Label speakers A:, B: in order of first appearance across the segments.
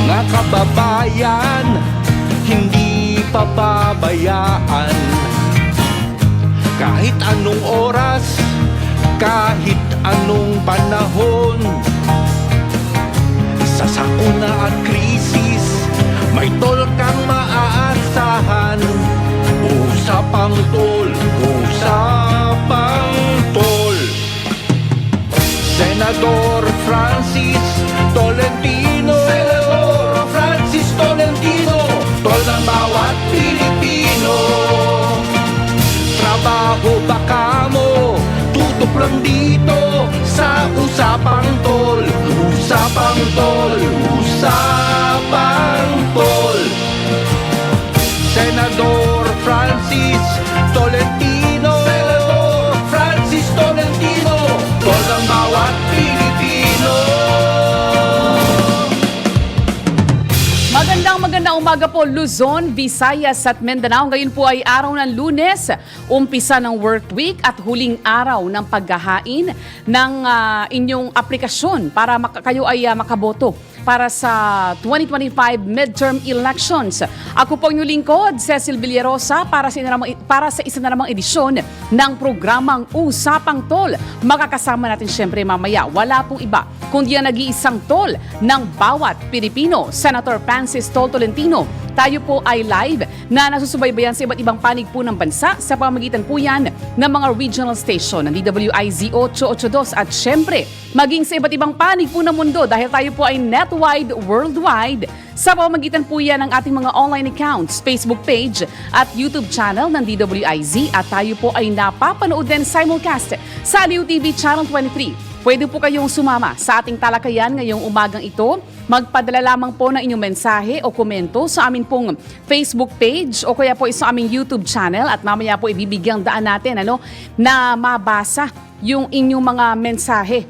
A: Mga kababayan, hindi pababayaan. Kahit anong oras, kahit anong panahon, sa sakuna at krisis, may tol kang maaasahan. Usapang tol, usapang tol. Senador Francis Tolentino, Senador Francis Tolentino, tol ng bawat Pilipino. Trabaho ba kamo? Tutok lang dito sa usapang tol. Usapang tol, usapang tol. Senador Francis Tolentino, Senador Francis Tolentino, tol ng bawat Pilipino.
B: Magandang umaga po Luzon, Visayas at Mindanao. Ngayon po ay araw ng Lunes, umpisa ng work week at huling araw ng paghahain ng inyong aplikasyon para kayo ay makaboto para sa 2025 midterm elections. Ako po ang inyong lingkod, Cecil Villarosa, para sa isa na namang edisyon ng programang Usapang Tol. Makakasama natin siyempre mamaya, wala pong iba kundi ang nag-iisang tol ng bawat Pilipino, Senator Francis Tolentino. Tayo po ay live na nasusubaybayan sa iba't ibang panig po ng bansa sa pamamagitan po yan ng mga regional station ng DWIZ 882 at syempre maging sa iba't ibang panig po ng mundo dahil tayo po ay netwide worldwide sa pamamagitan po yan ng ating mga online accounts, Facebook page at YouTube channel ng DWIZ at tayo po ay napapanood din simulcast sa Aliw TV Channel 23. Pwede po kayong sumama sa ating talakayan ngayong umagang ito. Magpadala lamang po ng inyong mensahe o komento sa amin pong Facebook page o kaya po sa aming YouTube channel at mamaya po ibibigyang daan natin na mabasa yung inyong mga mensahe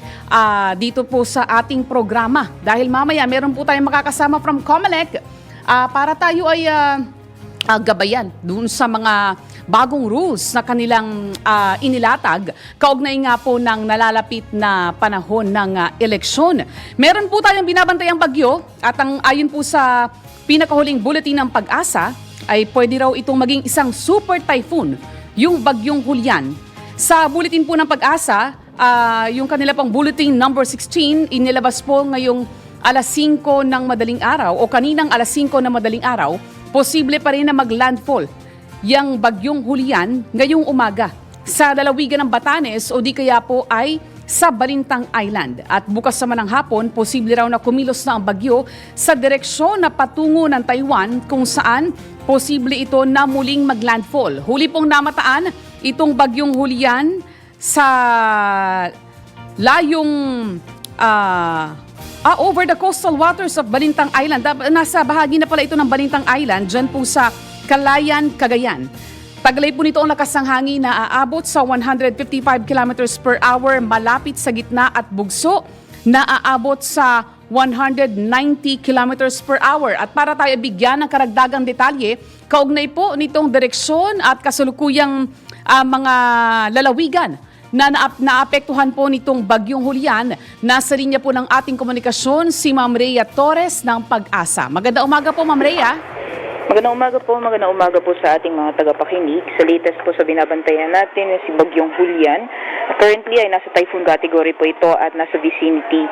B: dito po sa ating programa. Dahil mamaya meron po tayong makakasama from COMELEC para tayo ay gabayan dun sa mga bagong rules na kanilang inilatag kaugnay nga po ng nalalapit na panahon ng eleksyon. Meron po tayong binabantayang bagyo at ayon po sa pinakahuling bulletin ng Pag-asa ay pwede raw itong maging isang super typhoon, yung bagyong Julian. Sa bulletin po ng Pag-asa, yung kanila pang bulletin number 16, inilabas po ngayong alas 5 ng madaling araw o kaninang alas 5 ng madaling araw, posible pa rin na maglandfall yang bagyong Julian ngayong umaga sa lalawigan ng Batanes o di kaya po ay sa Balintang Island. At bukas naman ng hapon, posible raw na kumilos na ang bagyo sa direksyon na patungo ng Taiwan kung saan posible ito na muling maglandfall. Huli pong namataan itong bagyong Julian sa layong over the coastal waters of Balintang Island. Nasa bahagi na pala ito ng Balintang Island, dyan po sa Calayan, Cagayan. Taglay po nito ang lakas ng hangin na aabot sa 155 kilometers per hour malapit sa gitna at bugso na aabot sa 190 kilometers per hour. At para tayo bigyan ng karagdagang detalye, kaugnay po nitong direksyon at kasalukuyang mga lalawigan na naapektuhan po nitong bagyong Julian. Nasa linya po ng ating komunikasyon si Ma'am Rhea Torres ng Pag-asa. Magandang umaga po, Ma'am Rhea.
C: Magandang umaga po sa ating mga tagapakinig. Sa latest po sa binabantayan natin, si Bagyong Julian. Currently ay nasa typhoon category po ito at nasa vicinity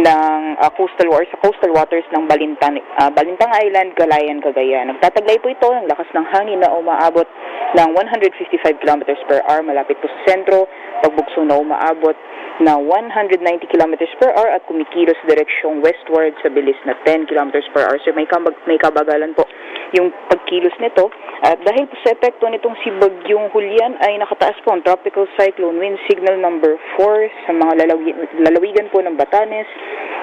C: ng coastal waters ng Balintang Island, Calayan, Cagayan. Nagtataglay po ito ng lakas ng hangin na umaabot ng 155 kilometers per hour malapit po sa sentro, pagbugso na umaabot na 190 kilometers per hour at kumikilos direksyong westward sa bilis na 10 kilometers per hour. So may kabagalan po yung pagkilos nito. At dahil po sa epekto nitong si Bagyong Julian ay nakataas po ang tropical cyclone wind signal number 4 sa mga lalawigan po ng Batanes,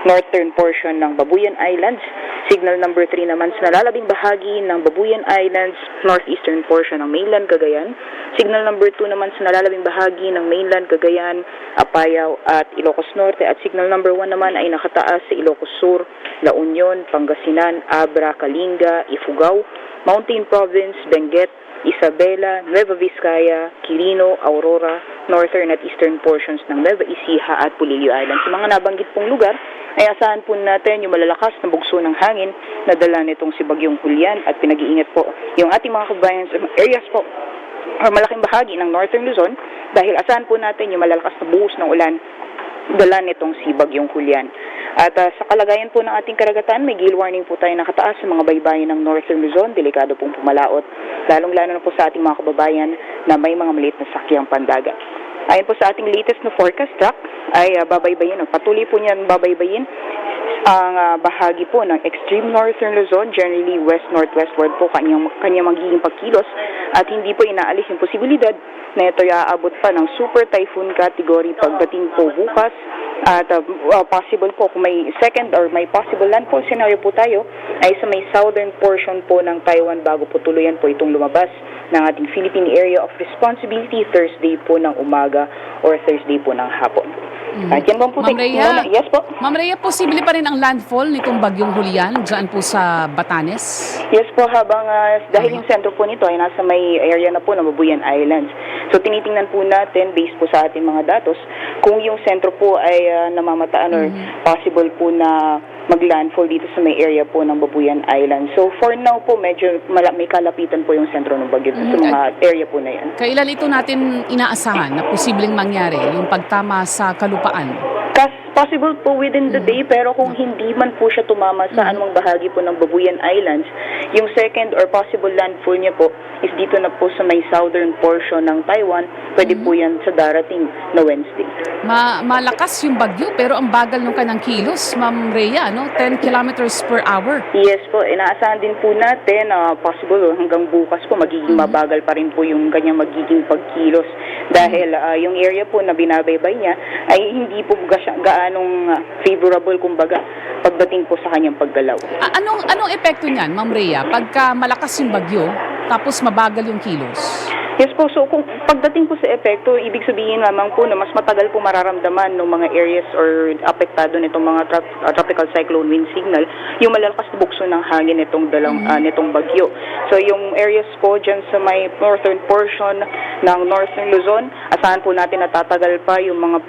C: northern portion ng Babuyan Islands, signal number 3 naman sa nalalabing bahagi ng Babuyan Islands, northeastern portion ng mainland Cagayan, signal number 2 naman sa nalalabing bahagi ng mainland Cagayan, Apayao at Ilocos Norte, at signal number 1 naman ay nakataas sa Ilocos Sur, La Union, Pangasinan, Abra, Kalinga, Ifugao, Mountain Province, Benguet, Isabela, Nueva Vizcaya, Quirino, Aurora, northern at eastern portions ng Nueva Ecija at Polillo Island. Sa mga nabanggit pong lugar, ay asahan po natin yung malalakas na bugso ng hangin na dala nitong si Bagyong Julian at pinag-iingat po yung ating mga kabayan sa areas po or malaking bahagi ng Northern Luzon dahil asahan po natin yung malalakas na buhos ng ulan dala nitong si Bagyong Julian. At sa kalagayan po ng ating karagatan, may gale warning po tayo nakataas sa mga baybayin ng Northern Luzon. Delikado pong pumalaot, lalong-lalo na po sa ating mga kababayan na may mga maliit na sakyang pandagat. Ayon po sa ating latest na forecast track, ay babaybayin, patuloy po niyan babaybayin ang bahagi po ng extreme northern Luzon, generally west-northwestward po kanyang magiging pagkilos at hindi po inaalis yung posibilidad na ito aabot pa ng super typhoon category pagdating po bukas at possible po kung may second or may possible landfall scenario po tayo ay sa may southern portion po ng Taiwan bago po tuluyan po itong lumabas ng ating Philippine Area of Responsibility Thursday po ng umaga or Thursday po ng hapon. At yan po
B: Ma'am Rhea,
C: yes po.
B: Ma'am Rhea, posible pa rin ang landfall nitong Bagyong Julian dyan po sa Batanes?
C: Yes po, habang dahil yung sentro po nito ay nasa may area na po ng Babuyan Islands. So tinitingnan po natin based po sa ating mga datos kung yung sentro po ay namamataan or possible po na mag-landfall dito sa may area po ng Babuyan Island. So for now po medyo may kalapitan po yung sentro ng bagyo sa mga area po na yan.
B: Kailan ito natin inaasahan na posibleng mangyari yung pagtama sa kalupaan?
C: Possible po within the day, pero kung hindi man po siya tumama sa anumang bahagi po ng Babuyan Islands, yung second or possible landfall niya po is dito na po sa may southern portion ng Taiwan. Pwede po yan sa darating na Wednesday.
B: Malakas yung bagyo pero ang bagal ng kanang kilos, Ma'am Rhea, no? 10 kilometers per hour.
C: Yes po, inaasahan din po natin possible hanggang bukas po magiging mabagal pa rin po yung kanyang magiging pagkilos dahil yung area po na binabaybay niya ay hindi po gaanong favorable kumbaga pagdating po sa kanyang paggalaw.
B: Anong epekto niyan, Ma'am Rhea, pagka malakas yung bagyo tapos mabagal yung kilos?
C: Yes po, so kung pagdating po sa epekto, ibig sabihin naman po na mas matagal po mararamdaman ng mga areas or apektado nitong mga tropical cyclone wind signal, yung malalakas na bugso ng hangin nitong nitong bagyo. So yung areas po dyan sa may northern portion ng Northern Luzon, asahan po natin na tatagal pa yung mga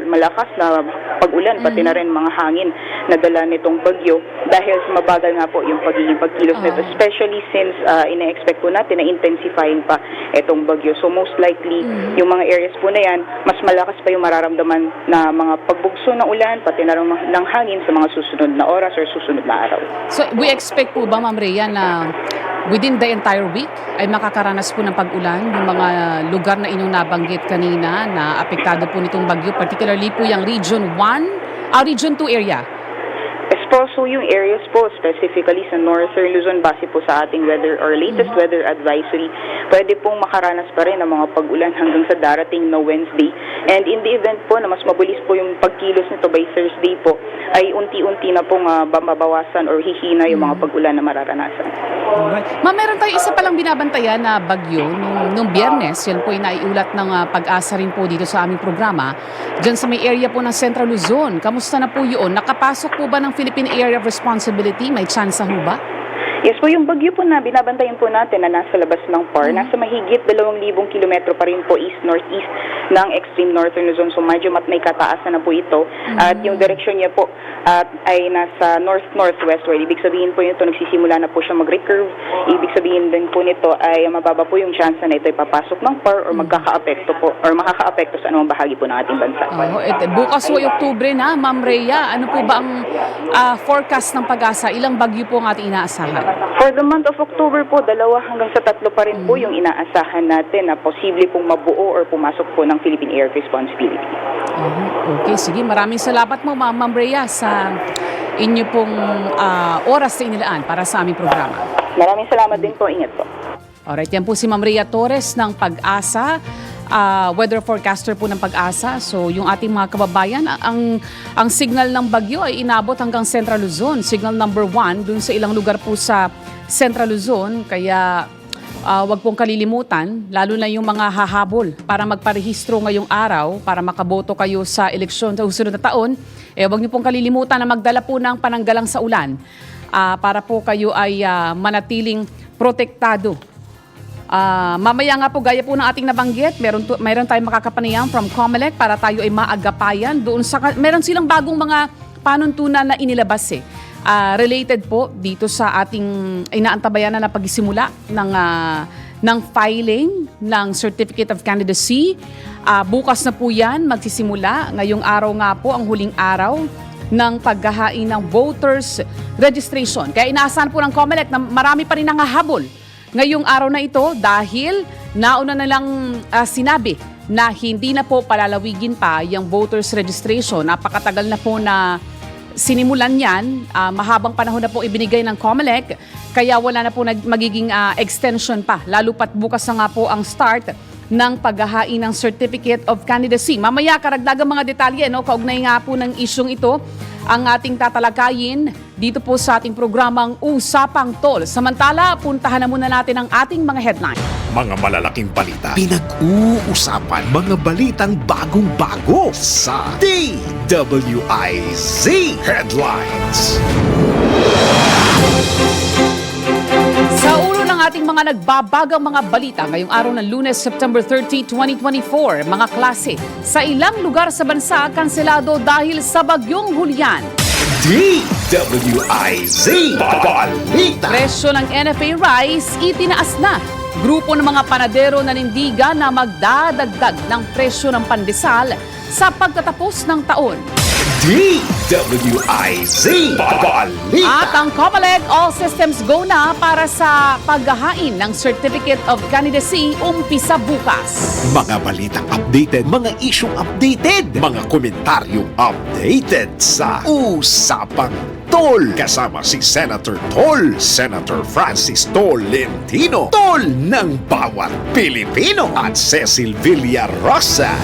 C: malakas na pag-ulan, pati na rin mga hangin na dala nitong bagyo dahil sa mabagal nga po yung pagiging pagkilos nito, especially since ina-expect po natin na intensifying pa etong bagyo. So most likely, yung mga areas po na yan, mas malakas pa yung mararamdaman na mga pagbugso ng ulan, pati na rin ng hangin sa mga susunod na oras or susunod na araw.
B: So we expect po ba, Ma'am Rhea, na within the entire week ay makakaranas po ng pag-ulan yung mga lugar na inyong nabanggit kanina na apektado po nitong bagyo, particularly po yung Region 1, Region 2 area?
C: So yung areas po, specifically sa Northern Luzon, base po sa ating weather or latest weather advisory, pwede pong makaranas pa rin ng mga pag-ulan hanggang sa darating na Wednesday. And in the event po na mas mabilis po yung pagkilos nito by Thursday po, ay unti-unti na pong mabawasan or hihina yung mga pag-ulan na mararanasan.
B: Alright. Ma'am, meron tayo isa palang binabantayan na bagyo nung Biyernes. Yan po ay naiulat ng Pag-asa rin po dito sa aming programa. Diyan sa may area po ng Central Luzon. Kamusta na po yun? Nakapasok po ba ng Philippine Area of Responsibility? May chance ho ba?
C: Yes po, yung bagyo po na binabantayan po natin na nasa labas ng PAR, nasa mahigit 2,000 kilometro pa rin po east-northeast ng extreme northern Luzon. So medyo may kataasan na po ito. At yung direksyon niya po ay nasa north-northwestward. Ibig sabihin po ito, nagsisimula na po siya mag-recurve. Ibig sabihin din po nito ay mababa po yung chance na ito ay papasok ng PAR or magkaka-apekto po or makaka-apekto sa anumang bahagi po ng ating bansa.
B: Bukas po Oktubre na, Ma'am Rhea. Ano po ba ang forecast ng Pag-asa? Ilang bagyo po ang ating inaasahan?
C: For the month of October po, 2 hanggang sa 3 pa rin po yung inaasahan natin na posible pong mabuo or pumasok po ng Philippine Air Responsibility.
B: Okay, sige. Maraming salamat mo, Ma'am Rhea, sa inyo pong oras na inilaan para sa aming programa. Maraming
C: salamat din po. Ingat po.
B: Alright, yan po si Ma'am Rhea Torres ng Pag-asa. Weather forecaster po ng Pag-asa. So yung ating mga kababayan, ang signal ng bagyo ay inabot hanggang Central Luzon. Signal number 1 dun sa ilang lugar po sa Central Luzon. Kaya wag pong kalilimutan, lalo na yung mga hahabol para magparehistro ngayong araw para makaboto kayo sa eleksyon sa susunod na taon. Wag niyo pong kalilimutan na magdala po ng pananggalang sa ulan para po kayo ay manatiling protektado Mamaya nga po, gaya po ng ating nabanggit, meron tayong makakapanayam from COMELEC para tayo ay maagapayan doon sa, meron silang bagong mga panuntunan na inilabas related po dito sa ating inaantabayan na pagsisimula ng filing ng Certificate of Candidacy. Bukas na po yan magsisimula. Ngayong araw nga po ang huling araw ng paghahain ng voters registration. Kaya inaasahan po ng COMELEC na marami pa rin nangahabol ngayong araw na ito dahil nauna na lang sinabi na hindi na po palalawigin pa yung voters registration. Napakatagal na po na sinimulan yan. Mahabang panahon na po ibinigay ng COMELEC kaya wala na po magiging extension pa. Lalo pat bukas na nga po ang start ng paghahain ng Certificate of Candidacy. Mamaya karagdagang mga detalye kaugnay nga po ng isyong ito ang ating tatalakayin dito po sa ating programang Usapang Tol. Samantala, puntahan na muna natin ang ating mga headline.
D: Mga malalaking balita, pinag-uusapan, mga balitang bagong-bago sa DWIZ Headlines.
B: Sa ulo ng ating mga nagbabagang mga balita ngayong araw ng Lunes, September 30, 2024, mga klase sa ilang lugar sa bansa kanselado dahil sa bagyong Julian.
D: DWIZ Balita.
B: Presyo ng NFA rice itinaas na. Grupo ng mga panadero nanindigan na magdadagdag ng presyo ng pandesal sa pagtatapos ng taon.
D: DWIZ Balita.
B: At ang COMELEC, all systems go na para sa paghahain ng Certificate of Candidacy umpisa bukas.
D: Mga balitang updated, mga isyong updated, mga komentaryong updated sa Usapang Tol. Kasama si Senator Tol, Senator Francis Tolentino, Tol ng bawat Pilipino, at Cecil Villarosa.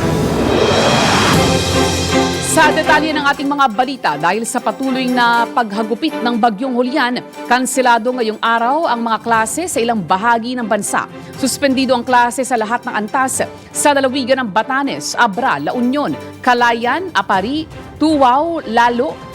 B: Sa detalye ng ating mga balita, dahil sa patuloy na paghagupit ng bagyong Julian, kanselado ngayong araw ang mga klase sa ilang bahagi ng bansa. Suspendido ang klase sa lahat ng antas sa lalawigan ng Batanes, Abra, La Union, Calayan, Apari, Tuwao, Lalo,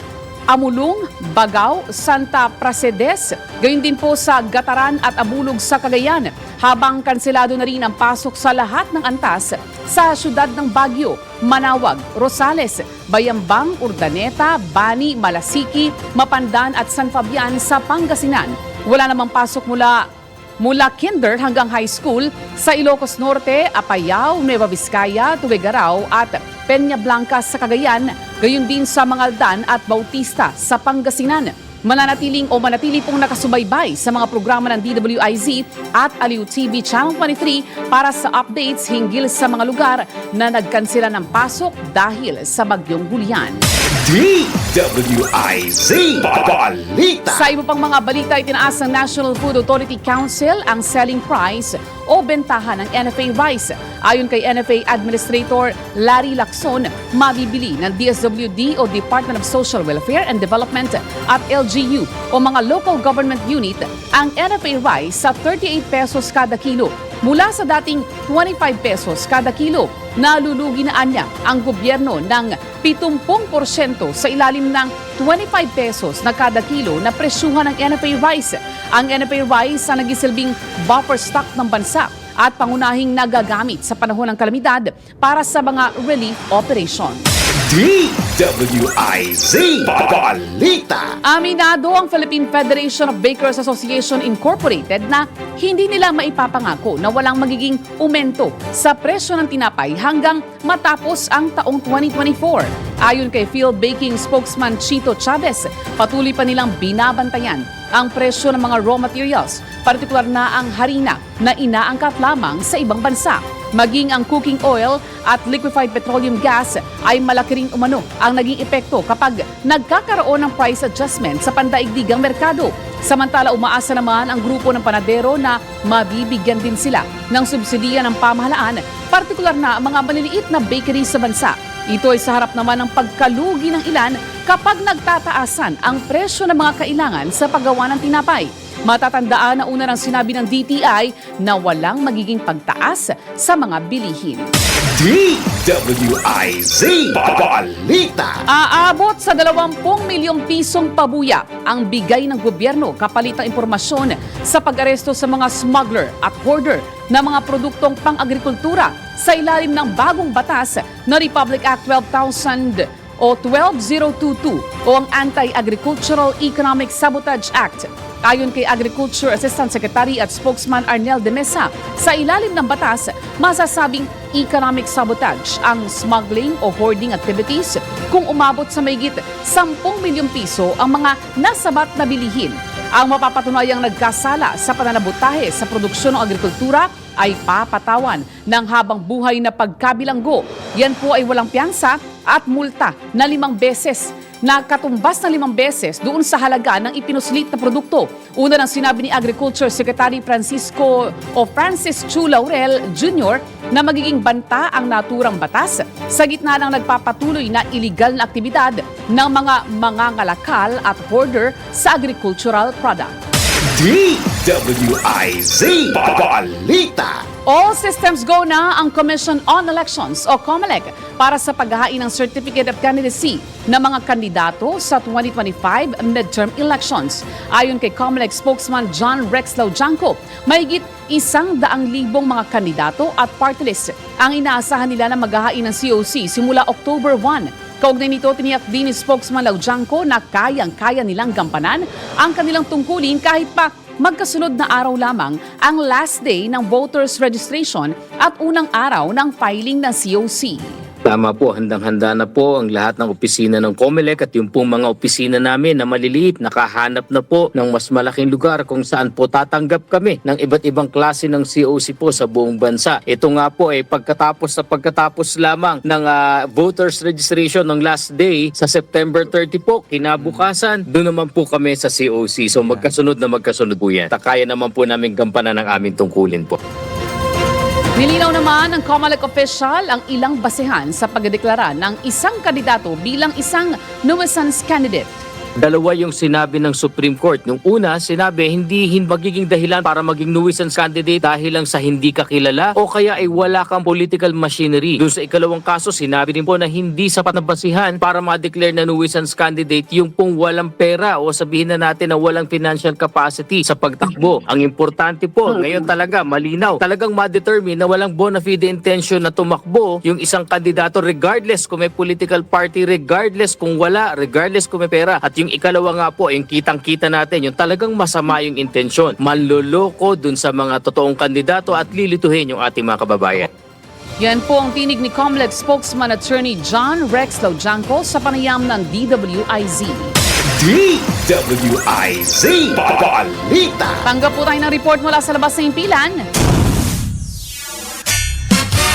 B: Amulong, Bagao, Santa Pracedes, gayon din po sa Gataran at Abulog sa Cagayan, habang kanselado na rin ang pasok sa lahat ng antas sa syudad ng Baguio, Manawag, Rosales, Bayambang, Urdaneta, Bani, Malasiki, Mapandan at San Fabian sa Pangasinan. Wala namang pasok mula kinder hanggang high school sa Ilocos Norte, Apayao, Nueva Vizcaya, Tuguegarao at Peña Blanca sa Cagayan, gayon din sa Mangaldan at Bautista sa Pangasinan. Mananatili pong nakasubaybay sa mga programa ng DWIZ at Aliw TV Channel 23 para sa updates hinggil sa mga lugar na nagkansela ng pasok dahil sa bagyong Julian.
D: DWIZ Balita.
B: Sa iba pang mga balita, itinaas ng National Food Authority Council ang selling price o bentahan ng NFA rice. Ayon kay NFA Administrator Larry Lacson, mabibili ng DSWD o Department of Social Welfare and Development at LGU o mga local government unit ang NFA rice sa 38 pesos kada kilo mula sa dating 25 pesos kada kilo. Nalulugi na anya ang gobyerno ng 70% sa ilalim ng 25 pesos na kada kilo na presyuhan ng NFA rice. Ang NFA rice ang nagisilbing buffer stock ng bansa at pangunahing nagagamit sa panahon ng kalamidad para sa mga relief operation.
D: DWIZ Balita.
B: Aminado ang Philippine Federation of Bakers Association Incorporated na hindi nila maipapangako na walang magiging aumento sa presyo ng tinapay hanggang matapos ang taong 2024. Ayon kay Field Baking spokesman Chito Chavez, patuloy pa nilang binabantayan ang presyo ng mga raw materials, partikular na ang harina na inaangkat lamang sa ibang bansa. Maging ang cooking oil at liquefied petroleum gas ay malaki ring umano ang naging epekto kapag nagkakaroon ng price adjustment sa pandaigdigang merkado. Samantala, umaasa naman ang grupo ng panadero na mabibigyan din sila ng subsidiya ng pamahalaan, partikular na mga maliliit na bakery sa bansa. Ito ay sa harap naman ng pagkalugi ng ilan kapag nagtataasan ang presyo ng mga kailangan sa paggawa ng tinapay. Matatandaan na una nang sinabi ng DTI na walang magiging pagtaas sa mga bilihin.
D: DWIZ Balita.
B: Aabot sa 20 milyong pisong pabuya ang bigay ng gobyerno kapalit ng impormasyon sa pag-aresto sa mga smuggler at hoarder ng mga produktong pang-agrikultura sa ilalim ng bagong batas na Republic Act 12,000 o 12022 o ang Anti-Agricultural Economic Sabotage Act. Ayon kay Agriculture Assistant Secretary at Spokesman Arnel de Mesa, sa ilalim ng batas, masasabing economic sabotage ang smuggling o hoarding activities kung umabot sa mahigit 10 milyong piso ang mga nasabat na bilihin. Ang mapapatunayang nagkasala sa pananabutahe sa produksyon ng agrikultura ay papatawan ng habang buhay na pagkabilanggo. Yan po ay walang piyansa at multa na 5 beses na katumbas na 5 beses doon sa halaga ng ipinuslit na produkto. Una nang sinabi ni Agriculture Secretary Francis Chu Laurel Jr. na magiging banta ang naturang batas sa gitna ng nagpapatuloy na iligal na aktibidad ng mga mangangalakal at hoarder sa agricultural product.
D: DWIZ Balita.
B: All systems go na ang Commission on Elections o COMELEC para sa paghahain ng Certificate of Candidacy ng mga kandidato sa 2025 midterm elections. Ayon kay COMELEC spokesman John Rex Laujanco, mahigit 100,000 mga kandidato at party list ang inaasahan nila na maghahain ng COC simula October 1. Kaugnay nito, tiniyak din ni spokesman Laujanco na kayang-kaya nilang gampanan ang kanilang tungkulin kahit pa magkasunod na araw lamang ang last day ng voters registration at unang araw ng filing ng COC.
E: Tama po, handang-handa na po ang lahat ng opisina ng COMELEC at yung pong mga opisina namin na maliliit, nakahanap na po ng mas malaking lugar kung saan po tatanggap kami ng iba't ibang klase ng COC po sa buong bansa. Ito nga po ay pagkatapos lamang ng voters registration ng last day sa September 30 po, kinabukasan, doon naman po kami sa COC. So magkasunod po yan. Kaya naman po namin gampanan ng aming tungkulin po.
B: Nilinaw naman ng COMELEC official ang ilang basehan sa pagdeklara ng isang kandidato bilang isang nuisance candidate.
E: Dalawa yung sinabi ng Supreme Court. Nung una, sinabi hindi magiging dahilan para maging nuisance candidate dahil lang sa hindi ka kilala o kaya ay wala kang political machinery. Doon sa ikalawang kaso, sinabi din po na hindi sapat na basihan para ma-declare na nuisance candidate yung pong walang pera o sabihin na natin na walang financial capacity sa pagtakbo. Ang importante po, ngayon talaga malinaw, talagang ma-determine na walang bona fide intention na tumakbo yung isang kandidato regardless kung may political party, regardless kung wala, regardless kung may pera. At yung ikalawa nga po, yung kitang-kita natin, yung talagang masama yung intensyon. Manloloko dun sa mga totoong kandidato at lilituhin yung ating mga kababayan.
B: Yan po ang tinig ni COMELEC spokesman attorney John Rex Laujanco sa panayam ng DWIZ.
D: DWIZ Balita.
B: Tanggap po tayo ng report mula sa labas ng impilan.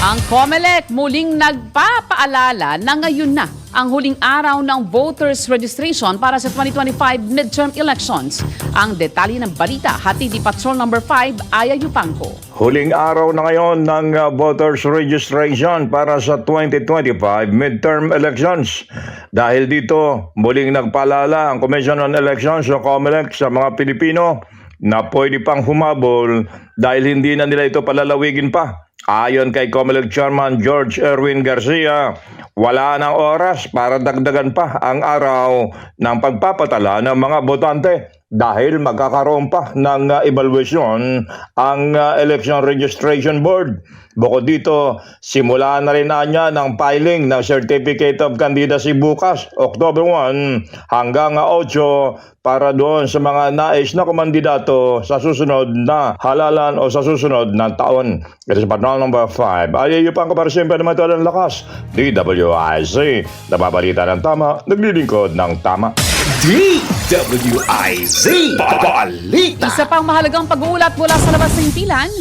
B: Ang COMELEC muling nagpapaalala na ngayon na ang huling araw ng voters registration para sa 2025 midterm elections. Ang detalye ng balita, hatid ni Patrol Number 5, Aya Yupanco.
F: Huling araw na ngayon ng voters registration para sa 2025 midterm elections. Dahil dito, muling nagpaalala ang Commission on Elections o COMELEC sa mga Pilipino na pwede pang humabol dahil hindi na nila ito palalawigin pa. Ayon kay COMELEC Chairman George Erwin Garcia, wala nang oras para dagdagan pa ang araw ng pagpapatala ng mga botante dahil magkakaroon pa ng evaluation ang Election Registration Board. Bukod dito, simula na rin niya ng filing ng Certificate of Candidacy bukas, October 1 hanggang 8 para doon sa mga nais na kumandidato sa susunod na halalan o sa susunod na taon. It is Patrol Number 5. Ayayupan ko para siyempre naman ito ng lakas. DWIZ, nababalita ng tama, naglilingkod ng tama.
D: DWIZ Balita.
B: Isa pang mahalagang pag-uulat mula sa labas ng impilan.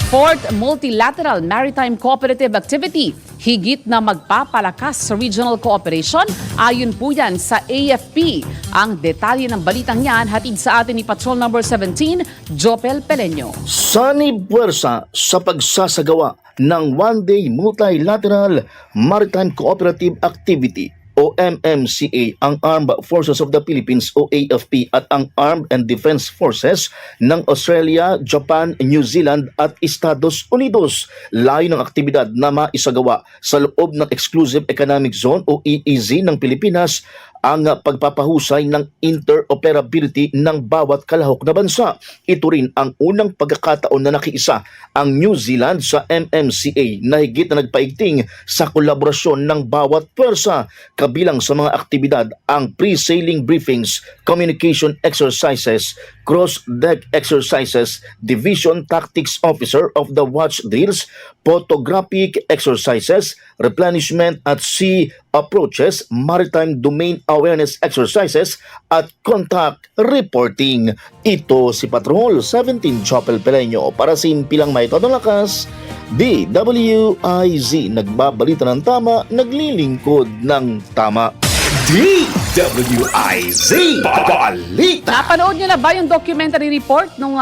B: Fourth Multilateral Maritime Cooperative Activity, higit na magpapalakas sa regional cooperation. Ayon po yan sa AFP. Ang detalye ng balitang yan, hatid sa atin ni Patrol Number 17, Jopel Peleño.
G: Sanib puwersa sa pagsasagawa ng one-day multilateral maritime cooperative activity o MMCA, ang Armed Forces of the Philippines o AFP at ang Armed and Defense Forces ng Australia, Japan, New Zealand at Estados Unidos. Layo ng aktibidad na maisagawa sa loob ng Exclusive Economic Zone o EEZ ng Pilipinas ang pagpapahusay ng interoperability ng bawat kalahok na bansa. Ito rin ang unang pagkakataon na nakiisa ang New Zealand sa MMCA na higit na nagpaigting sa kolaborasyon ng bawat pwersa. Kabilang sa mga aktibidad ang pre-sailing briefings, communication exercises, cross-deck exercises, Division Tactics Officer of the Watch Drills, photographic exercises, replenishment at sea approaches, maritime domain awareness exercises at contact reporting. Ito si Patrol 17 Chopel Peleño para sa Impilang May Todong Lakas, DWIZ, nagbabalita ng tama, naglilingkod ng tama.
D: DWIZ Balita.
B: Napanood niyo na ba yung documentary report ng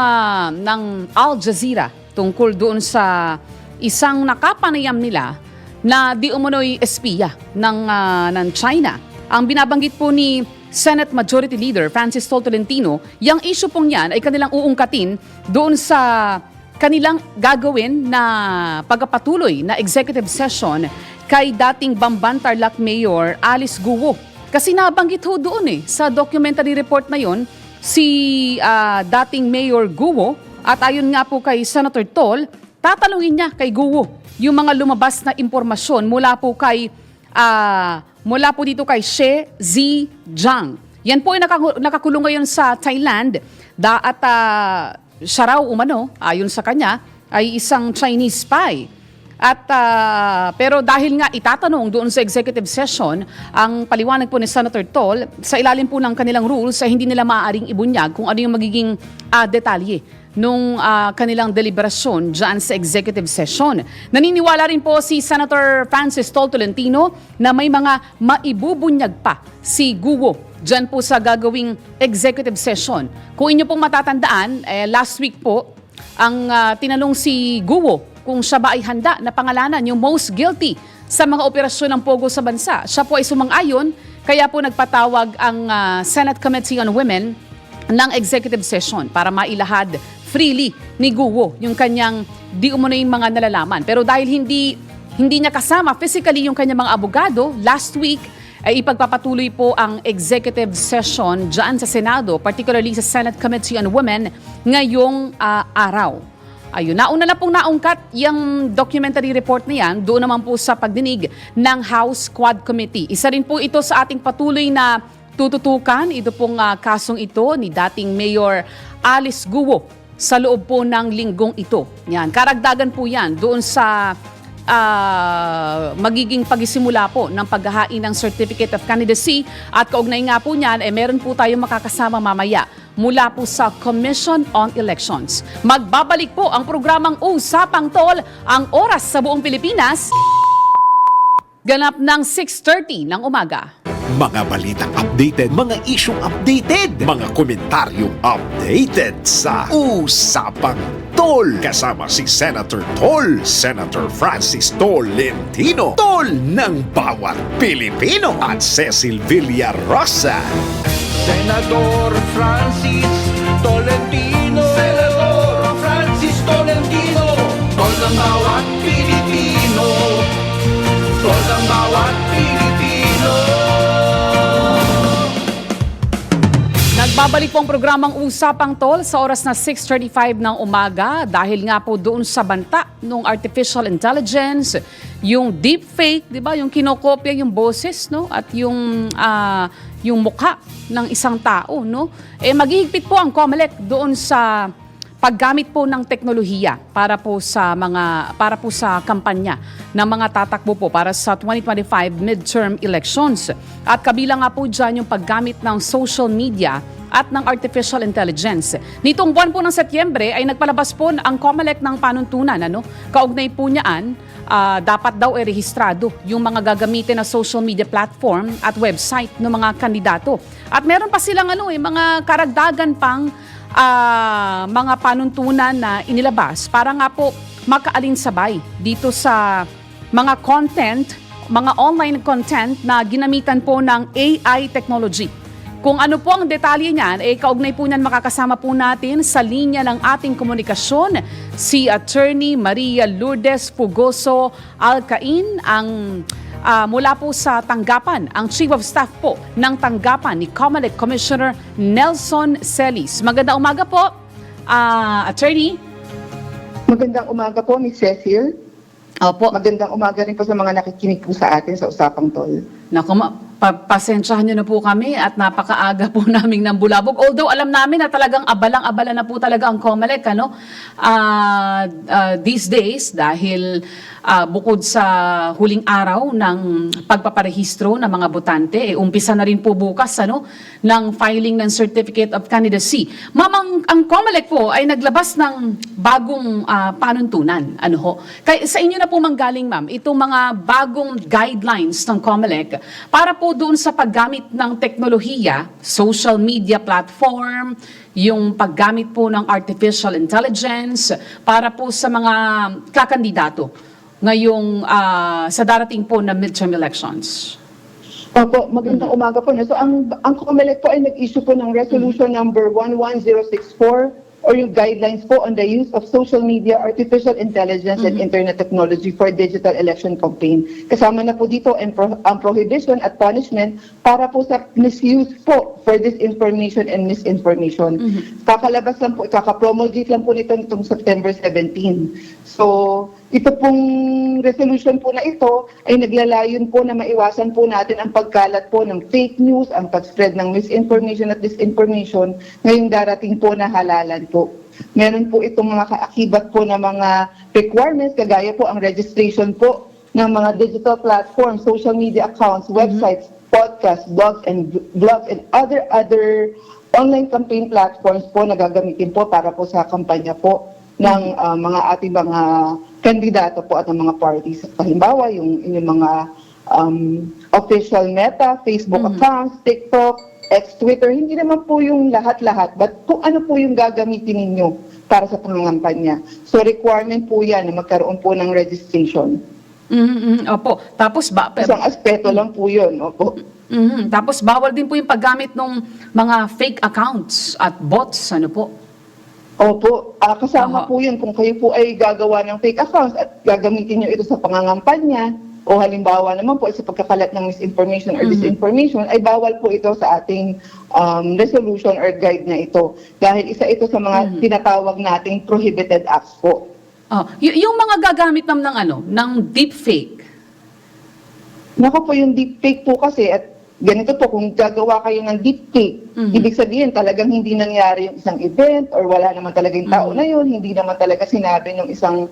B: Al Jazeera tungkol doon sa isang nakapanayam nila na di umano'y espiya ng China? Ang binabanggit po ni Senate Majority Leader Francis Tolentino, yung issue pong yan ay kanilang uungkatin doon sa kanilang gagawin na pagpapatuloy na executive session kay dating Bamban Tarlac Mayor Alice Guo. Kasi nabanggit ho doon sa documentary report na yon si dating Mayor Guo, at ayon nga po kay Senator Tol, tatanungin niya kay Guo yung mga lumabas na impormasyon mula po dito kay She Zhijiang. Yan po ay nakakulong ngayon sa Thailand at siya raw umano, ayon sa kanya, ay isang Chinese spy. At pero dahil nga itatanong doon sa executive session, ang paliwanag po ni Senator Tol, sa ilalim po ng kanilang rules ay hindi nila maaaring ibunyag kung ano yung magiging detalye nung kanilang deliberasyon dyan sa executive session. Naniniwala rin po si Senator Francis Tolentino na may mga maibubunyag pa si Guo dyan po sa gagawing executive session. Kung inyo pong matatandaan, last week po, ang tinanong si Guo kung siya ba ay handa na pangalanan yung most guilty sa mga operasyon ng Pogo sa bansa. Siya po ay sumang-ayon, kaya po nagpatawag ang Senate Committee on Women ng executive session para mailahad freely ni Guo yung kanyang di umano yung mga nalalaman. Pero dahil hindi niya kasama physically yung kanyang mga abogado, last week ay ipagpapatuloy po ang executive session dyan sa Senado, particularly sa Senate Committee on Women ngayong araw. Ayun, nauna na pong naungkat yung documentary report na yan, doon naman po sa pagdinig ng House Quad Committee. Isa rin po ito sa ating patuloy na tututukan, ito pong kasong ito ni dating Mayor Alice Guo sa loob po ng linggong ito. Yan, karagdagan po yan doon sa magiging pagsisimula po ng paghahain ng Certificate of Candidacy, at kaugnay nga po niyan, meron po tayong makakasama mamaya mula po sa Commission on Elections. Magbabalik po ang programang Usapang Tol, ang oras sa buong Pilipinas, ganap ng 6:30 ng umaga.
D: Mga balitang updated, mga isyong updated, mga komentaryong updated sa Usapang Tol. Kasama si Senator Tol, Senator Francis Tolentino, Tol ng bawat Pilipino, at Cecil Villarosa.
A: Senador Francis Tolentino, Senador Francis Tolentino, tol ng bawat Pilipino, tol ng bawat Pilipino.
B: Nagbabalik po ang programang Usapang Tol sa oras na 6:35 ng umaga dahil nga po doon sa banta ng artificial intelligence, yung deepfake, 'di ba? Yung kinokopya yung boses, no? At yung mukha ng isang tao, no? Maghihigpit po ang COMELEC doon sa paggamit po ng teknolohiya para po sa kampanya ng mga tatakbo po para sa 2025 midterm elections. At kabilang nga po dyan yung paggamit ng social media at ng artificial intelligence. Nitong buwan po ng Setyembre ay nagpalabas po ang COMELEC ng panuntunan. Kaugnay po niyaan, dapat daw rehistrado yung mga gagamitin na social media platform at website ng mga kandidato. At meron pa silang mga karagdagan pang mga panuntunan na inilabas para nga po makaalinsabay dito sa mga content mga online content na ginamitan po ng AI technology. Kung ano po ang detalye niyan, kaugnay po niyan makakasama po natin sa linya ng ating komunikasyon si Attorney Maria Lourdes Fugoso Alcain, ang mula po sa tanggapan, ang Chief of Staff po ng tanggapan ni COMELEC Commissioner Nelson Celis. Magandang umaga po, Attorney.
H: Magandang umaga po, Ms. Cecil.
B: Opo.
H: Magandang umaga rin po sa mga nakikinig po sa atin sa Usapang Tol.
B: Naku, pasensyahan nyo na po kami at napakaaga po naming ng bulabog. Although alam namin na talagang abalang-abala na po talaga ang COMELEC, ano? These days, dahil bukod sa huling araw ng pagpaparehistro ng mga botante, umpisa na rin po bukas, ano, ng filing ng Certificate of Candidacy. Ma'am, ang COMELEC po ay naglabas ng bagong panuntunan. Ano ho? Kaya sa inyo na po manggaling, ma'am, itong mga bagong guidelines ng COMELEC para po doon sa paggamit ng teknolohiya, social media platform, yung paggamit po ng artificial intelligence para po sa mga kakandidato ngayong sa darating po na midterm elections.
H: Opo, magandang umaga po. So, ang COMELEC po ay nag-issue po ng resolution number 11064 or yung guidelines po on the use of social media, artificial intelligence, and internet technology for digital election campaign. Kasama na po dito ang prohibition at punishment para po sa misuse po for disinformation and misinformation. Kakalabas lang po, kakapromulgate lang po nitong September 17. So, ito pong resolution po na ito ay naglalayon po na maiwasan po natin ang pagkalat po ng fake news, ang pag-spread ng misinformation at disinformation ngayong darating po na halalan po. Meron po itong mga kaakibat po na mga requirements, kagaya po ang registration po ng mga digital platforms, social media accounts, websites, podcasts, blogs, and other online campaign platforms po na gagamitin po para po sa kampanya po ng mga ating mga kandidato po at ng mga parties. Halimbawa, yung inyong mga official Meta, Facebook accounts, TikTok, X, Twitter, hindi naman po yung lahat-lahat, but kung ano po yung gagamitin ninyo para sa pangangampanya. So requirement po yan na magkaroon po ng registration.
B: Opo. Tapos
H: Isang aspeto lang po yun. Opo.
B: Tapos bawal din po yung paggamit ng mga fake accounts at bots, ano po?
H: Opo, kasama
B: Aha.
H: po yun kung kayo po ay gagawa ng fake accounts at gagamitin nyo ito sa pangangampanya o halimbawa naman po sa pagkakalat ng misinformation or disinformation, ay bawal po ito sa ating resolution or guide na ito. Dahil isa ito sa mga tinatawag nating prohibited acts po.
B: Yung mga gagamit ng deepfake.
H: Naku po, yung deepfake po kasi at ganito po, kung gagawa kayo ng deepfake, ibig sabihin talagang hindi nangyari yung isang event or wala naman talaga yung tao na yun, hindi naman talaga sinabi ng isang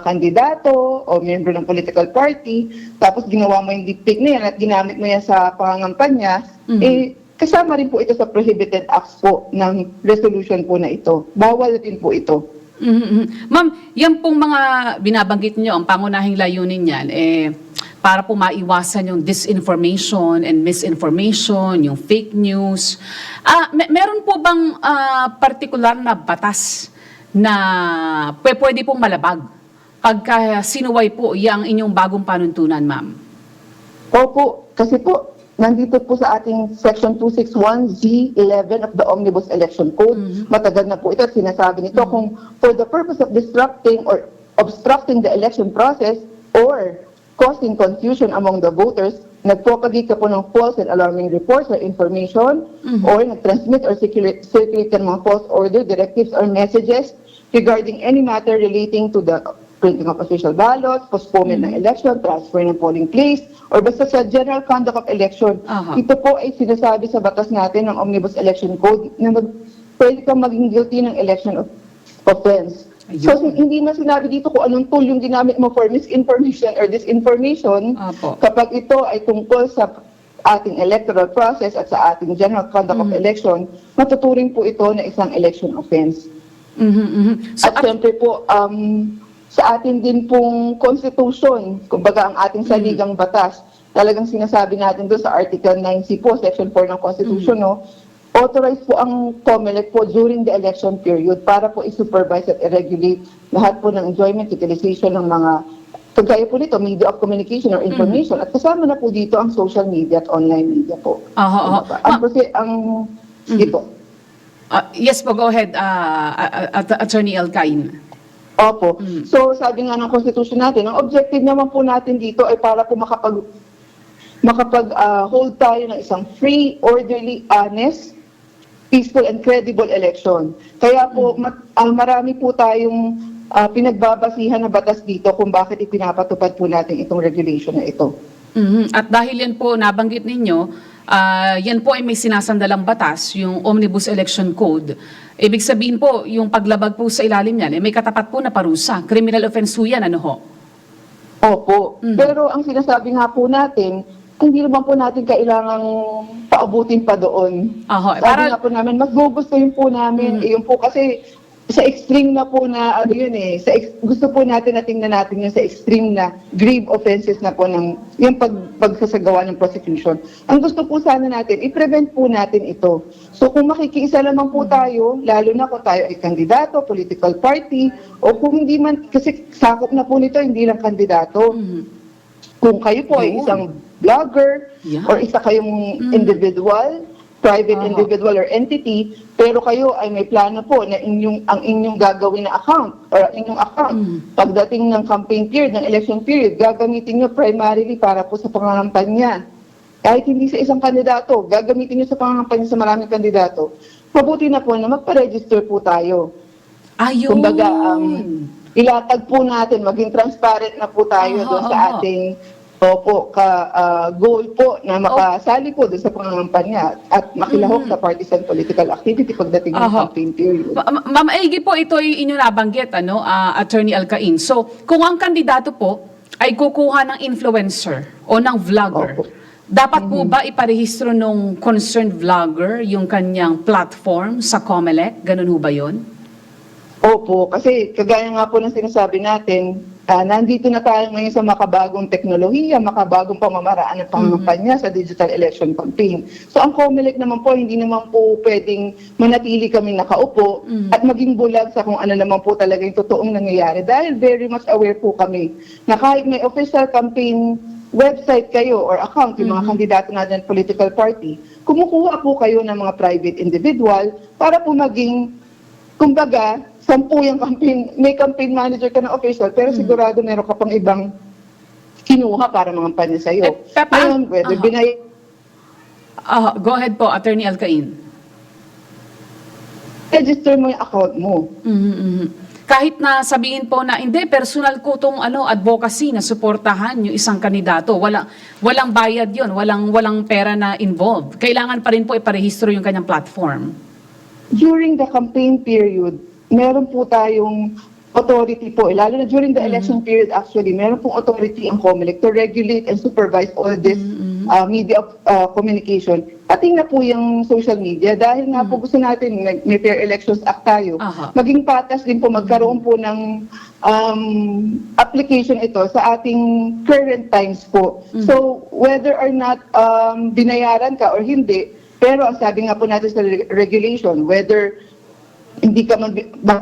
H: kandidato o member ng political party, tapos ginawa mo yung deepfake na yan at ginamit mo yan sa pangangampanya, kasama rin po ito sa prohibited acts po ng resolution po na ito. Bawal din po ito.
B: Ma'am, yan pong mga binabanggit nyo, ang pangunahing layunin niyan, para po maiwasan yung disinformation and misinformation, yung fake news. Meron po bang particular na batas na pwede pong malabag pagka sinuway po yung inyong bagong panuntunan, ma'am?
H: Opo, kasi po, nandito po sa ating Section 261G11 of the Omnibus Election Code. Matagal na po ito at sinasabi nito kung for the purpose of disrupting or obstructing the election process or causing confusion among the voters, nagpropagate ka po ng false and alarming reports or information, or nag-transmit or circulate ng mga false order, directives, or messages regarding any matter relating to the printing of official ballots, postponement ng election, transfer ng polling place, or basta sa general conduct of election. Ito po ay sinasabi sa batas natin ng Omnibus Election Code na pwede kang maging guilty ng election offense. So, hindi na sinabi dito kung anong tool yung ginamit mo for misinformation or disinformation. Kapag ito ay tungkol sa ating electoral process at sa ating general conduct of election, matuturing po ito na isang election offense.
B: So,
H: at siyempre po, sa atin din pong constitution, kumbaga ang ating saligang batas, talagang sinasabi natin doon sa Article 9C po, Section 4 ng Constitution, no, authorized po ang COMELEC po during the election period para po i-supervise at i-regulate lahat po ng enjoyment, utilization ng mga kagaya po nito, media of communication or information, at kasama na po dito ang social media at online media po.
B: Aha,
H: Diba? Sige po.
B: Yes po, go ahead, Attorney Alcain.
H: Opo. So, sabi nga ng Constitution natin, ang objective naman po natin dito ay para po hold tayo ng isang free, orderly, honest, peaceful, and credible election. Kaya po, marami po tayong pinagbabasihan na batas dito kung bakit ipinapatupad po natin itong regulation na ito.
B: At dahil yan po, nabanggit ninyo, yan po ay may sinasandalang batas, yung Omnibus Election Code. Ibig sabihin po, yung paglabag po sa ilalim yan, may katapat po na parusa. Criminal offense po yan, ano ho?
H: Opo. Pero ang sinasabi nga po natin, hindi naman po natin kailangang paabutin pa doon.
B: Aha,
H: Sabi nga po namin, mas gugustuhin po namin, yun po kasi sa extreme na po na, gusto po natin na tingnan natin yun sa extreme na grave offenses na po ng yung pagsasagawa ng prosecution. Ang gusto po sana natin, i-prevent po natin ito. So kung makikiisa naman po tayo, lalo na kung tayo ay kandidato, political party, o kung hindi man, kasi sakop na po nito, hindi lang kandidato. Kung kayo po ay isang vlogger, or isa kayong individual, private individual or entity, pero kayo ay may plano po na ang inyong gagawin na account or ang inyong account pagdating ng campaign period, ng election period, gagamitin nyo primarily para po sa pangangampanya. Kahit hindi sa isang kandidato, gagamitin nyo sa pangangampanya sa maraming kandidato. Mabuti na po na magpa-register po tayo.
B: Ayun.
H: Kumbaga, ilatag po natin, maging transparent na po tayo doon sa ating goal po na makasali po doon sa pangangampanya at makilahok sa partisan political activity pagdating ng campaign period.
B: Ma'am Aigi po, ito ay inyong nabanggit, Attorney Alcain. So, kung ang kandidato po ay kukuha ng influencer o ng vlogger, dapat po ba iparehistro nung concerned vlogger yung kanyang platform sa COMELEC? Ganun ho ba yun?
H: Opo, kasi kagaya nga po ng sinasabi natin, nandito na tayo ngayon sa makabagong teknolohiya, makabagong pamamaraan ng pangangampanya sa digital election campaign. So ang COMELEC naman po, hindi naman po pwedeng manatili kami nakaupo at maging bulag sa kung ano naman po talaga yung totoong nangyayari. Dahil very much aware po kami na kahit may official campaign website kayo or account, yung mga kandidato natin ng political party, kumukuha po kayo ng mga private individual para po maging, kumbaga, 10 yung campaign, may campaign manager ka na official, pero sigurado meron ka pang ibang kinuha para mangampanya sa'yo. Ngayon, whether
B: go ahead po, Attorney Alcain.
H: register mo yung account mo.
B: Kahit na sabihin po na, hindi, personal ko itong advocacy na suportahan yung isang kandidato. Walang bayad yon, walang pera na involved. Kailangan pa rin po iparehistro yung kanyang platform.
H: During the campaign period, meron po tayong authority po, lalo na during the election period actually, meron pong authority ang COMELEC to regulate and supervise all this media of communication. Ating na po yung social media dahil nga po gusto natin, may Fair Elections Act tayo, maging patas din po, magkaroon po ng application ito sa ating current times po. So, whether or not binayaran ka or hindi, pero ang sabi nga po natin sa regulation, whether hindi ka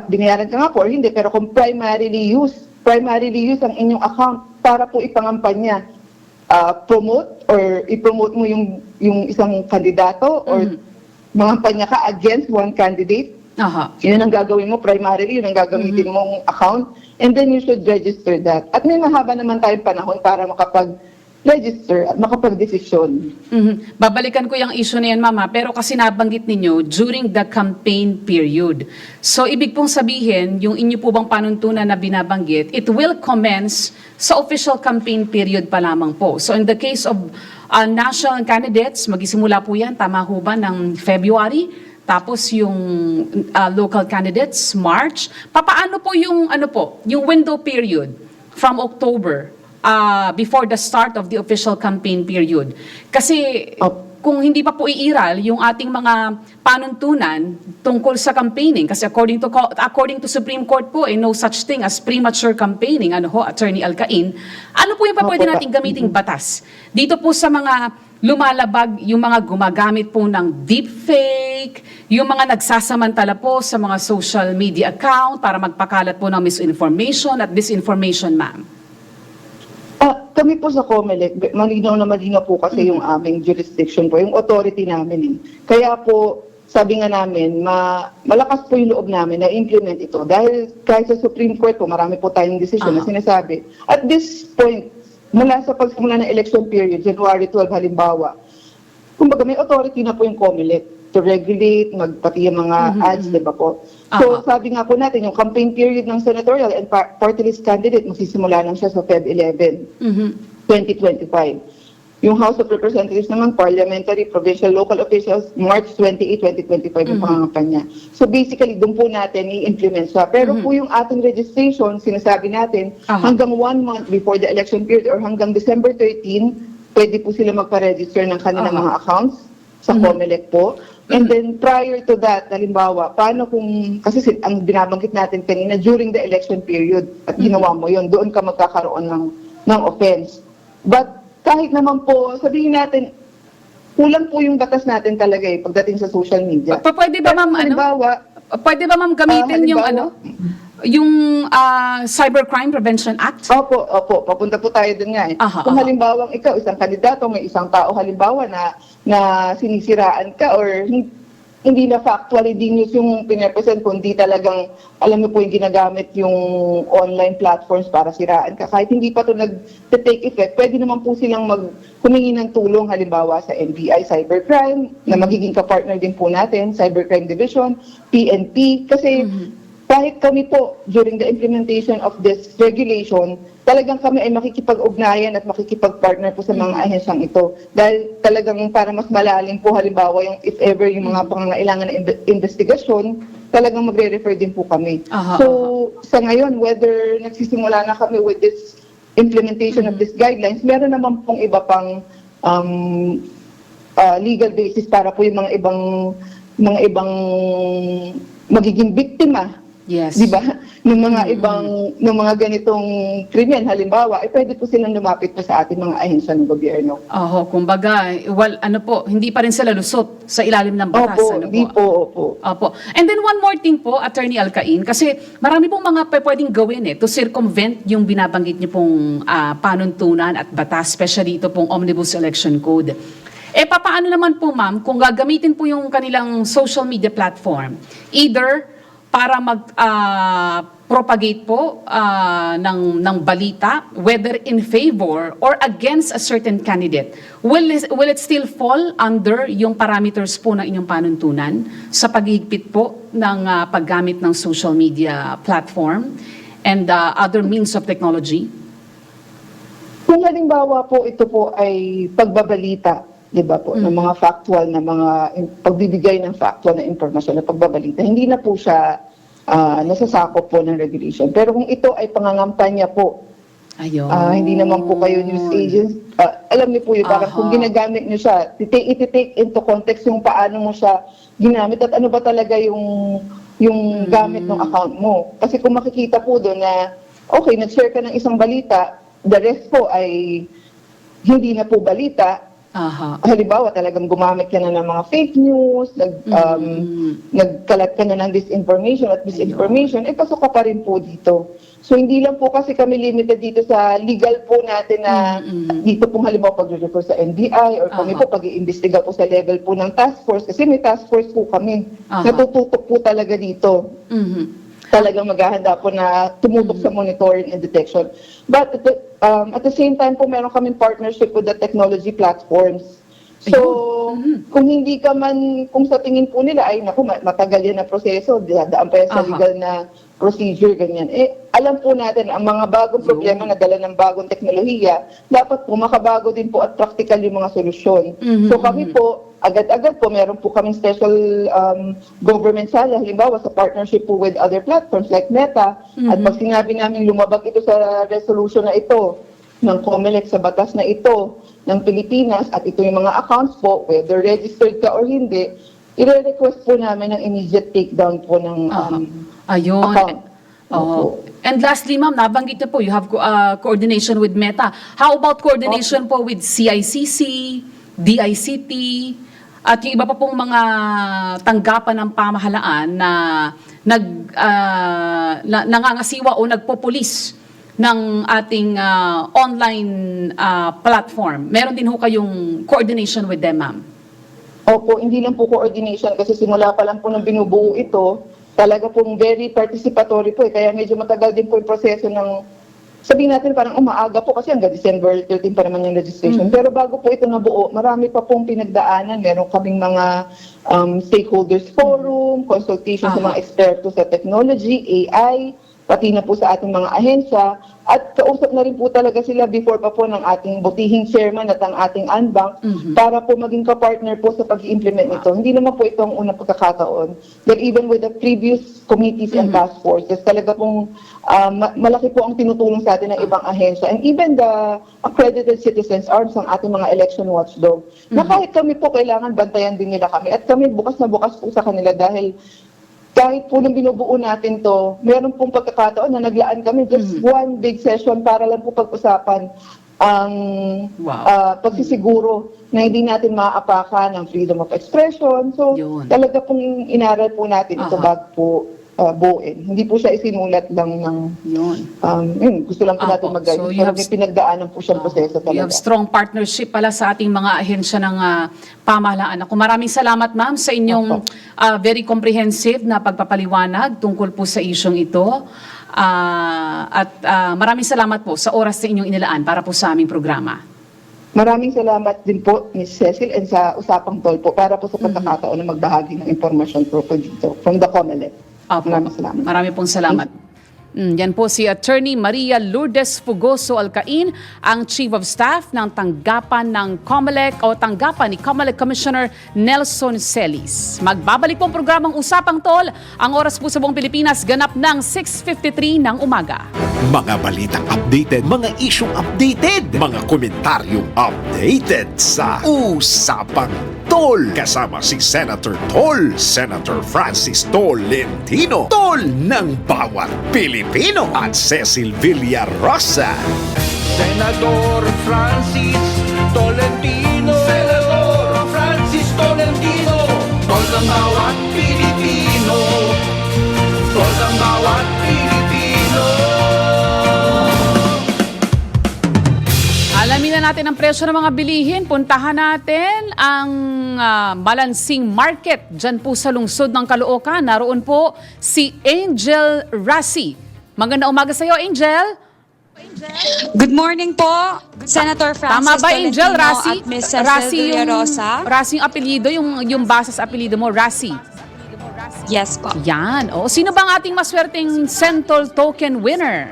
H: binayaran ka nga po or hindi, pero kung primarily use ang inyong account para po ipangampanya, promote or i-promote mo yung isang kandidato or mangampanya ka against one candidate, yun ang gagawin mo, primarily yun ang gagamitin mong account, and then you should register that. At may mahaba naman tayong panahon para makapag-register at makapag-desisyon.
B: Babalikan ko yung issue na yan, Mama, pero kasi nabanggit ninyo during the campaign period. So, ibig pong sabihin, yung inyo po bang panuntunan na binabanggit, it will commence sa official campaign period pa lamang po. So, in the case of national candidates, magisimula po yan, tama ho ba, ng February? Tapos yung local candidates, March. Papaano po yung, yung window period from October before the start of the official campaign period? Kasi kung hindi pa po iiral yung ating mga panuntunan tungkol sa campaigning, kasi according to Supreme Court po, no such thing as premature campaigning, Attorney Alcain, ano po yung pa pwede nating gamiting batas? Dito po sa mga lumalabag, yung mga gumagamit po ng deepfake, yung mga nagsasamantala po sa mga social media account para magpakalat po ng misinformation at disinformation, ma'am.
H: kami po sa COMELEC, malinaw na malinaw po kasi yung aming jurisdiction po, yung authority namin. Kaya po, sabi nga namin, malakas po yung loob namin na implement ito. Dahil kahit sa Supreme Court po, marami po tayong desisyon na sinasabi. At this point, mula sa pagsimula ng election period, January 12 halimbawa, kumbaga may authority na po yung COMELEC to regulate, magpati yung mga ads, di ba po? So sabi nga po natin, yung campaign period ng senatorial and party list candidate, magsisimula lang siya sa Feb 11, 2025. Yung House of Representatives naman, parliamentary, provincial, local officials, March 28, 2025 yung pangangampanya. So basically, doon po natin i-implement siya. Pero po yung ating registration, sinasabi natin, hanggang 1 month before the election period or hanggang December 13, pwede po sila magpa-register ng kanilang mga accounts sa COMELEC po. And then prior to that, halimbawa, paano kung, kasi ang binabanggit natin kanina, during the election period, at ginawa mo yun, doon ka magkakaroon ng offense. But kahit naman po, sabihin natin, kulang po yung batas natin talaga pagdating sa social media.
B: Pwede ba ma'am, pwede ba ma'am gamitin yung Cybercrime Prevention Act?
H: Opo, papunta po tayo dun nga. Kung halimbawa ikaw, isang kandidato, may isang tao halimbawa na sinisiraan ka or hindi na factual, hindi news yung pinepresent, kundi talagang, alam mo po yung ginagamit yung online platforms para siraan ka. Kahit hindi pa ito nag-take effect, pwede naman po silang humingi ng tulong halimbawa sa NBI Cybercrime, na magiging kapartner din po natin, Cybercrime Division, PNP, kasi kahit kami po, during the implementation of this regulation, talagang kami ay makikipag-ugnayan at makikipag-partner po sa mga ahensyang ito. Dahil talagang para mas malalim po, halimbawa, yung if ever yung mga pangangailangan na investigasyon, talagang magre-refer din po kami. So, sa ngayon, whether nagsisimula na kami with this implementation of these guidelines, meron naman pong iba pang legal basis para po yung mga ibang magiging biktima.
B: Yes.
H: Di ba? Ng mga ganitong krimen halimbawa, pwede po silang lumapit pa sa ating mga ahensya ng gobyerno.
B: Kumbaga, hindi pa rin sila lusot sa ilalim ng batas.
H: Opo.
B: And then one more thing po, Attorney Alcain, kasi marami pong mga pwedeng gawin to circumvent yung binabanggit niyo pong panuntunan at batas, especially ito pong Omnibus Election Code. Paano naman po ma'am, kung gagamitin po yung kanilang social media platform, either para mag-propagate po ng balita, whether in favor or against a certain candidate, will it still fall under yung parameters po ng inyong panuntunan sa paghigpit po ng paggamit ng social media platform and other means of technology?
H: Kung halimbawa po ito po ay pagbabalita, di ba po, ng mga factual na pagbibigay ng factual na impormasyon na pagbabalita, hindi na po siya nasasakop po ng regulation. Pero kung ito ay pangangampanya po, hindi naman po kayo news agents, alam niyo po yun, parang kung ginagamit niyo siya, iti-take into context yung paano mo siya ginamit at ano ba talaga yung gamit ng account mo. Kasi kung makikita po doon na, okay, nag-share ka ng isang balita, the rest po ay hindi na po balita, halimbawa talagang gumamit ka na ng mga fake news, nagkalat ka na ng disinformation at misinformation, pasok ka pa rin po dito. So hindi lang po kasi kami limited dito sa legal po natin na dito pong halimbawa pag-refer sa NBI or kami po pag-iimbestiga po sa level po ng task force kasi may task force po kami. Natututok po talaga dito. Talagang maghahanda po na tumutok sa monitoring and detection. But at the same time po, meron kaming partnership with the technology platforms. So, kung hindi ka man, kung sa tingin po nila, ay naku, matagal yan na proseso, daan pa yan sa legal na procedure, ganyan. Alam po natin, ang mga bagong problema na dala ng bagong teknolohiya, dapat po makabago din po at practical yung mga solusyon. So kami po, agad-agad po, meron po kaming special government sala, halimbawa sa partnership po with other platforms like Meta, at pag sinabi namin lumabag ito sa resolution na ito, ng COMELEC sa batas na ito, ng Pilipinas, at ito yung mga accounts po, whether registered ka or hindi, i-request po namin ng immediate takedown po ng account.
B: And lastly, ma'am, nabanggit na po, you have coordination with Meta. How about coordination po with CICC, DICT, at yung iba pa pong mga tanggapan ng pamahalaan na nangangasiwa o nagpopulis ng ating online platform. Meron din ho kayong coordination with them, ma'am.
H: Opo, hindi lang po coordination kasi simula pa lang po nang binubuo ito, talaga pong very participatory po kaya medyo matagal din po yung proseso ng, sabihin natin parang umaaga po kasi hanggang December 13 pa naman yung registration. Pero bago po ito nabuo, marami pa pong pinagdaanan. Meron kaming mga stakeholders forum, consultation sa mga eksperto sa technology, AI, pati na po sa ating mga ahensya. At kausap na rin po talaga sila before pa po ng ating butihing chairman at ang ating unbank para po maging ka-partner po sa pag-implement nito. Hindi naman po ito ang unang pagkakataon. But even with the previous committees and task forces, talaga pong malaki po ang tinutulong sa atin ng ibang ahensya. And even the accredited citizens arms ang ating mga election watchdog. Na kahit kami po kailangan bantayan din nila kami. At kami bukas na bukas po sa kanila dahil kahit po nung binubuo natin to, meron pong pagkakataon na naglaan kami just one big session para lang po pag-usapan ang pagsisiguro na hindi natin maaapakan ang freedom of expression. So,
B: Yun.
H: talaga pong inaral po natin ito bago po buuin. Hindi po siya isinulat lang ng gusto lang po natin mag-guide.
B: So,
H: So, may pinagdaanan po siyang proseso
B: You have
H: talaga.
B: strong partnership pala sa ating mga ahensya ng pamahalaan. Ako, maraming salamat, ma'am, sa inyong very comprehensive na pagpapaliwanag tungkol po sa isyong ito. Maraming salamat po sa oras na inyong inilaan para po sa aming programa.
H: Maraming salamat din po, Ms. Cecil, and sa Usapang Tol po para po sa pagkakataon na magbahagi ng impormasyon po dito from the COMELEC.
B: Opo.
H: Maraming salamat.
B: Marami pong salamat. Yan po si Attorney Maria Lourdes Fugoso Alcain, ang Chief of Staff ng tanggapan ng COMELEC o tanggapan ni COMELEC Commissioner Nelson Celis. Magbabalik po ang programang Usapang Tol. Ang oras po sa buong Pilipinas ganap ng 6:53 ng umaga.
D: Mga balitang updated, mga isyong updated, mga komentaryong updated sa Usapang Tol. Kasama si Senator Tol, Senator Francis Tolentino, Tol ng bawat Pilipino, at Cecil Villarosa.
A: Senador Francis Tolentino, Senador Francis Tolentino, tol ng bawat Pilipino, tol ng bawat Pilipino.
B: Alamin na natin ang presyo ng mga bilihin. Puntahan natin ang Malansing Market dyan po sa lungsod ng Caloocan. Naroon po si Angel Rasi. Magandang umaga sa iyo, Angel.
I: Good morning po, Senator Francis
B: Tama ba, Angel?
I: Tolentino
B: Rasi?
I: at Ms. Cecil Villarosa.
B: Rasi yung apelyido, yung basa sa apelyido mo, Rasi.
I: Yes po.
B: Yan. O, sino ba ang ating maswerteng Sentol Token winner?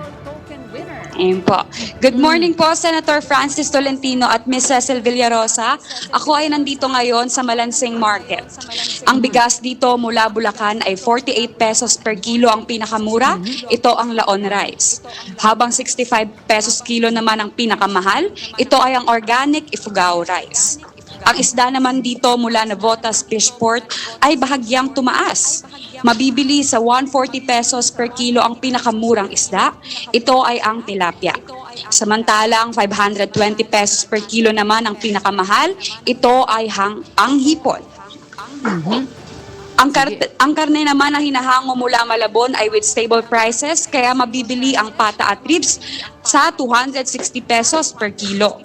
I: Ayun po. Good morning po, Senator Francis Tolentino at Ms. Cecil Villarosa. Ako ay nandito ngayon sa Malansing Market. Ang bigas dito mula Bulacan ay 48 pesos per kilo ang pinakamura. Ito ang Laon Rice. Habang 65 pesos kilo naman ang pinakamahal, ito ay ang Organic Ifugao Rice. Ang isda naman dito mula Navotas Fishport ay bahagyang tumaas. Mabibili sa 140 pesos per kilo ang pinakamurang isda. Ito ay ang tilapia. Samantalang 520 pesos per kilo naman ang pinakamahal. Ito ay ang hipon. Ang karne naman na hinahango mula Malabon ay with stable prices, kaya mabibili ang pata at ribs sa 260 pesos per kilo.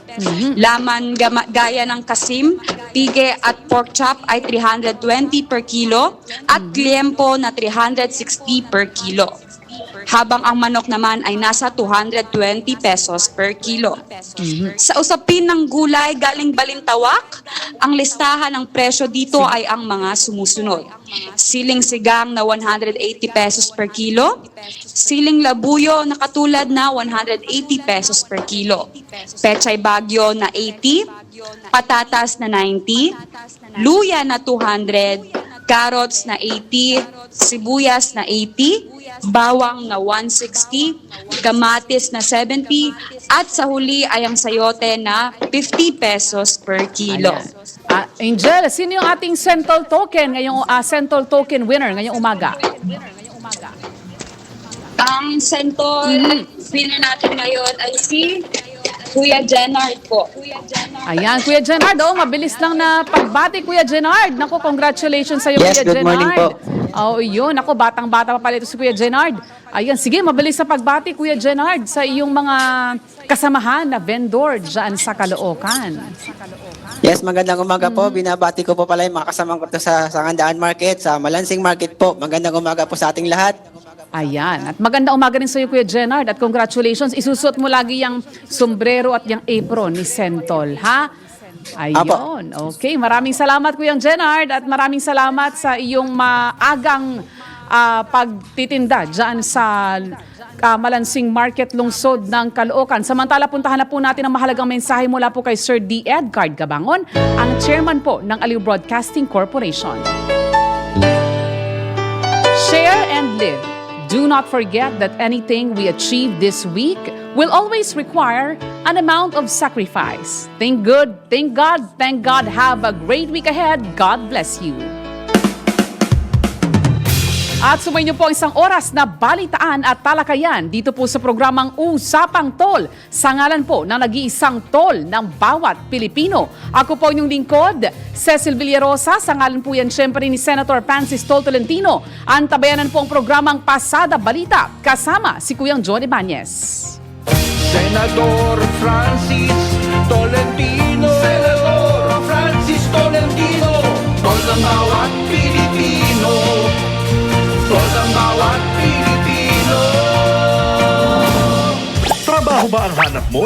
I: Laman gaya ng kasim, pige at pork chop ay 320 per kilo at liempo na 360 per kilo. Habang ang manok naman ay nasa 220 pesos per kilo. Sa usapin ng gulay galing Balintawak, ang listahan ng presyo dito ay ang mga sumusunod. Siling sigang na 180 pesos per kilo, siling labuyo na katulad na 180 pesos per kilo, pechay bagyo na 80, patatas na 90, luya na 200, carrots na 80, sibuyas na 80, bawang na 160, kamatis na 70, at sa huli ay ang sayote na 50 pesos per kilo.
B: Angel, sino yung ating Sentol Token ngayong Sentol Token winner ngayong umaga?
I: Ang sentol winner natin ngayon ay si Kuya Jenard po.
B: Ayan, Kuya Jenard, mabilis lang na pagbati, Kuya Jenard. Naku, congratulations sa iyo,
J: Yes,
B: Kuya
J: good
B: Jenard.
J: morning po.
B: Oh, yun. Naku, batang-bata pa pala ito si Kuya Jenard. Ayan, sige, mabilis sa pagbati, Kuya Jenard, sa iyong mga kasamahan na vendor dyan sa Caloocan.
J: Yes, magandang umaga po. Binabati ko po pala yung mga kasamang ko sa Sangandaan Market, sa Malansing Market po. Magandang umaga po sa ating lahat.
B: Ayan. At maganda umaga rin sa iyo, Kuya Jenard. At congratulations. Isusot mo lagi yung sombrero at yung apron ni Sentol, ha? Ayun. Okay. Maraming salamat, Kuya Jenard. At maraming salamat sa iyong maagang pagtitinda dyan sa Malansing Market Lungsod ng Caloocan. Samantala, puntahan na po natin ang mahalagang mensahe mula po kay Sir D. Edgard Gabangon, ang chairman po ng Aliw Broadcasting Corporation. Share and live. Do not forget that anything we achieve this week will always require an amount of sacrifice. Thank God. Have a great week ahead. God bless you. At sumayin niyo po isang oras na balitaan at talakayan dito po sa programang Usapang Tol, sa ngalan po ng nag-iisang tol ng bawat Pilipino. Ako po inyong lingkod, Cecil Villarosa, sa ngalan po yan syempre ni Senator Francis Tol Tolentino. Antabayanan po ang programang Pasada Balita, kasama si Kuyang John Ibanez.
A: Senador Francis Tolentino, Senador Francis Tolentino, tol ng bawat Pilipino, tol ng bawat Pilipino.
K: Trabaho ba ang hanap mo?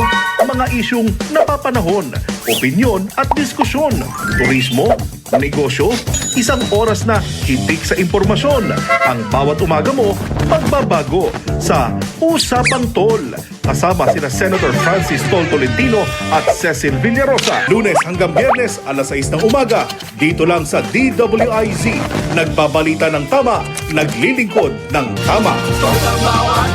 K: Mga isyung napapanahon, opinyon at diskusyon, turismo, negosyo, isang oras na hitik sa impormasyon. Ang bawat umaga mo, magbabago sa Usapang Tol. Kasama sina Senator Francis Tol Tolentino at Cecil Villarosa. Lunes hanggang Biyernes, alas 6 ng umaga. Dito lang sa DWIZ. Nagbabalita ng tama, naglilingkod ng tama.
A: Tol ng bawat